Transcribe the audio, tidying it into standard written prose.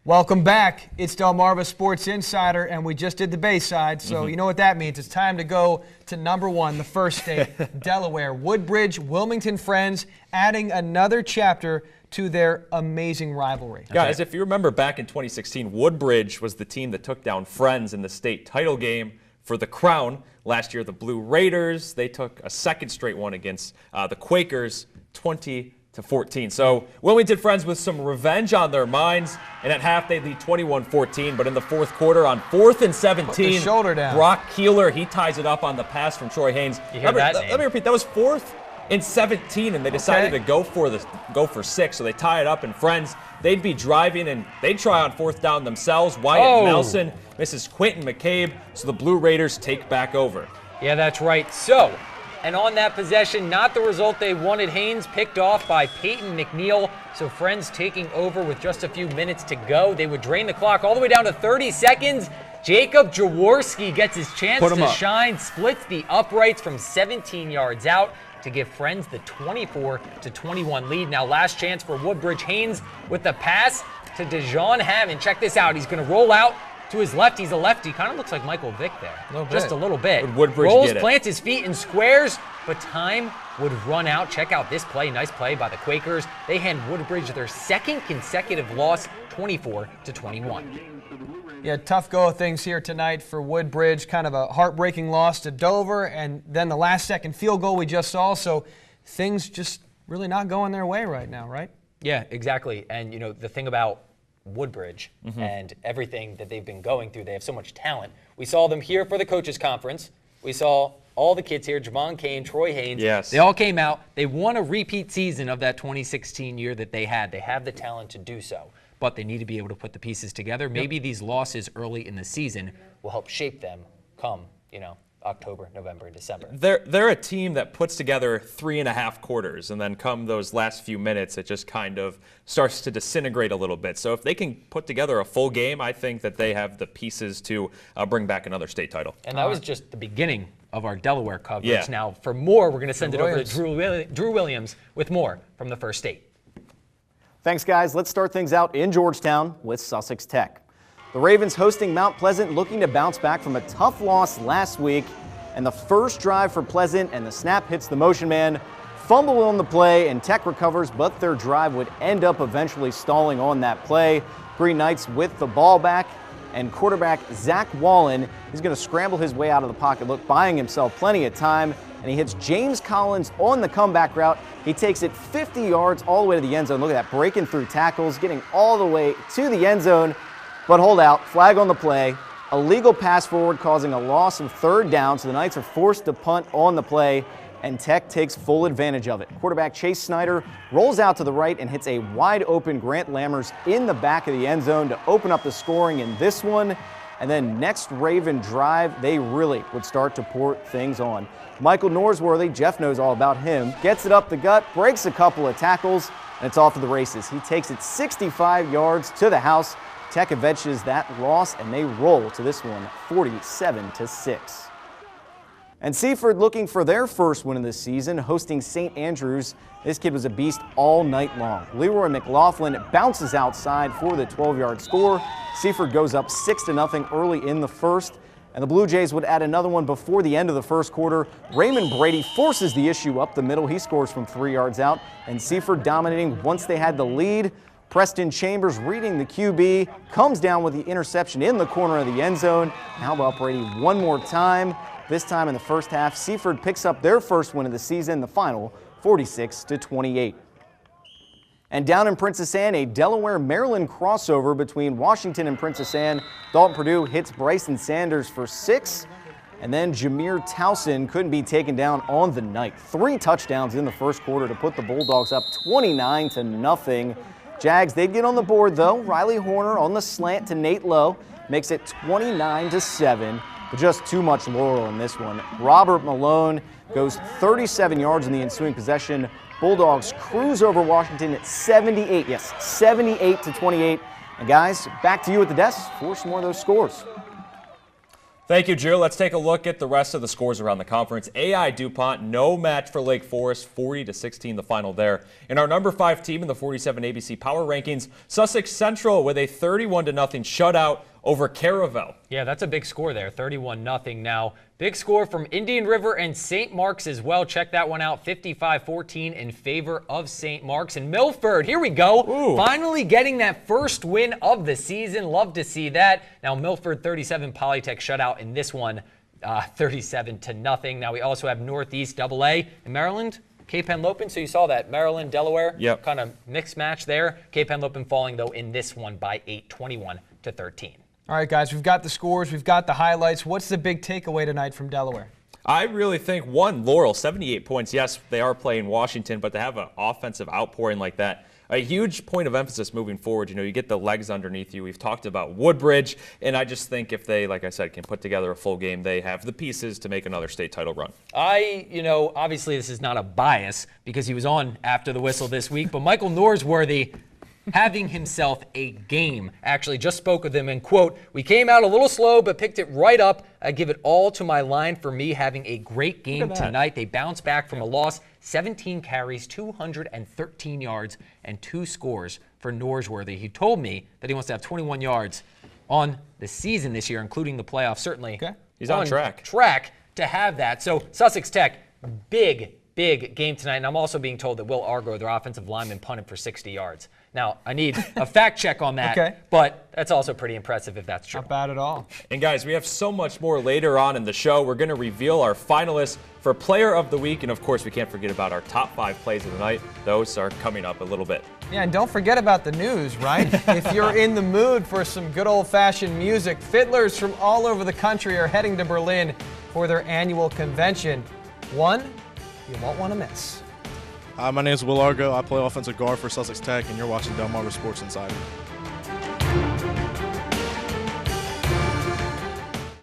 Welcome back. It's Delmarva Sports Insider, and we just did the Bayside, so you know what that means. It's time to go to number one, the first state, Delaware. Woodbridge, Wilmington Friends, adding another chapter to their amazing rivalry. Guys, if you remember back in 2016, Woodbridge was the team that took down Friends in the state title game for the crown. Last year, the Blue Raiders, they took a second straight one against the Quakers, 20-14. So Wilmington Friends with some revenge on their minds, and at half they lead 21-14, but in the fourth quarter on 4th and 17, put the shoulder down. Brock Keeler, he ties it up on the pass from Troy Haynes. Let me repeat, that was 4th and 17, and they decided to go for 6, so they tie it up, and Friends, they'd be driving, and they'd try on 4th down themselves. Wyatt Nelson misses Quentin McCabe, so the Blue Raiders take back over. Yeah, that's right. So, and on that possession, not the result they wanted. Haynes picked off by Peyton McNeil, so Friends taking over with just a few minutes to go. They would drain the clock all the way down to 30 seconds. Jacob Jaworski gets his chance to shine, splits the uprights from 17 yards out to give Friends the 24-21 lead. Now last chance for Woodbridge. Haynes with the pass to DeJean Hammond. Check this out. He's going to roll out to his left. He's a lefty. Kind of looks like Michael Vick there. Just a little bit. Woodbridge rolls, plants his feet and squares, but time would run out. Check out this play. Nice play by the Quakers. They hand Woodbridge their second consecutive loss, 24-21. Yeah, tough go of things here tonight for Woodbridge. Kind of a heartbreaking loss to Dover, and then the last-second field goal we just saw. So things just really not going their way right now, right? Yeah, exactly. And, you know, the thing about Woodbridge and everything that they've been going through, they have so much talent. We saw them here for the coaches conference. We saw all the kids here, Javon Kane, Troy Haynes. Yes. They all came out. They won a repeat season of that 2016 year that they had. They have the talent to do so, but they need to be able to put the pieces together. Maybe these losses early in the season will help shape them come, you know, October, November, and December. They're a team that puts together 3.5 quarters, and then come those last few minutes, it just kind of starts to disintegrate a little bit. So if they can put together a full game, I think that they have the pieces to bring back another state title. And that was just the beginning of our Delaware coverage. Yeah. Now, for more, we're going to send it over to Drew Williams with more from the First State. Thanks, guys. Let's start things out in Georgetown with Sussex Tech. The Ravens hosting Mount Pleasant, looking to bounce back from a tough loss last week. And the first drive for Pleasant, and the snap hits the motion man. Fumble on the play, and Tech recovers, but their drive would end up eventually stalling on that play. Green Knights with the ball back, and quarterback Zach Wallen is going to scramble his way out of the pocket, buying himself plenty of time, and he hits James Collins on the comeback route. He takes it 50 yards all the way to the end zone. Look at that, breaking through tackles, getting all the way to the end zone. But hold out, flag on the play. Illegal pass forward causing a loss of 3rd down, so the Knights are forced to punt on the play, and Tech takes full advantage of it. Quarterback Chase Snyder rolls out to the right and hits a wide open Grant Lammers in the back of the end zone to open up the scoring in this one. And then next Raven drive, they really would start to pour things on. Michael Norsworthy, Jeff knows all about him, gets it up the gut, breaks a couple of tackles, and it's off to the races. He takes it 65 yards to the house. Tech avenges that loss, and they roll to this one 47-6. And Seaford looking for their first win of the season, hosting St. Andrews. This kid was a beast all night long. Leroy McLaughlin bounces outside for the 12-yard score. Seaford goes up 6-0 early in the first, and the Blue Jays would add another one before the end of the first quarter. Raymond Brady forces the issue up the middle. He scores from 3 yards out, and Seaford dominating once they had the lead. Preston Chambers, reading the QB, comes down with the interception in the corner of the end zone. How about Brady one more time? This time in the first half, Seaford picks up their first win of the season, the final 46-28. And down in Princess Anne, a Delaware-Maryland crossover between Washington and Princess Anne. Dalton Purdue hits Bryson Sanders for 6. And then Jameer Towson couldn't be taken down on the night. 3 touchdowns in the first quarter to put the Bulldogs up 29-0. Jags, they'd get on the board, though. Riley Horner on the slant to Nate Lowe makes it 29-7, but just too much laurel in this one. Robert Malone goes 37 yards in the ensuing possession. Bulldogs cruise over Washington at 78, yes, 78-28. And guys, back to you at the desk for some more of those scores. Thank you, Drew. Let's take a look at the rest of the scores around the conference. AI DuPont, no match for Lake Forest, 40-16 the final there. In our number 5 team in the 47 ABC Power Rankings, Sussex Central with a 31-0 shutout over Caravel. Yeah, that's a big score there, 31-0 now. Big score from Indian River and St. Mark's as well. Check that one out, 55-14 in favor of St. Mark's. And Milford, here we go, finally getting that first win of the season. Love to see that. Now Milford 37 Polytech shutout in this one, 37-0. Now we also have Northeast AA in Maryland. Cape Henlopen, so you saw that. Maryland, Delaware, kind of mixed match there. Cape Henlopen falling, though, in this one by 8, 21-13. All right, guys, we've got the scores, we've got the highlights. What's the big takeaway tonight from Delaware? I really think, one, Laurel, 78 points. Yes, they are playing Washington, but to have an offensive outpouring like that, a huge point of emphasis moving forward. You know, you get the legs underneath you. We've talked about Woodbridge, and I just think if they, like I said, can put together a full game, they have the pieces to make another state title run. Obviously this is not a bias because he was on after the whistle this week, but Michael Norsworthy having himself a game. Actually, just spoke with him and, quote, "We came out a little slow, but picked it right up. I give it all to my line for me having a great game tonight." They bounced back from a loss, 17 carries, 213 yards, and 2 scores for Norsworthy. He told me that he wants to have 21 yards on the season this year, including the playoffs. Certainly, he's on track to have that. So Sussex Tech, big game tonight. And I'm also being told that Will Argo, their offensive lineman, punted for 60 yards. Now, I need a fact check on that, but that's also pretty impressive if that's true. Not bad at all. And guys, we have so much more later on in the show. We're going to reveal our finalists for Player of the Week, and of course, we can't forget about our top 5 plays of the night. Those are coming up a little bit. Yeah, and don't forget about the news, right? If you're in the mood for some good old-fashioned music, fiddlers from all over the country are heading to Berlin for their annual convention. One you won't want to miss. My name is Will Argo. I play offensive guard for Sussex Tech, and you're watching Delmarva Sports Insider.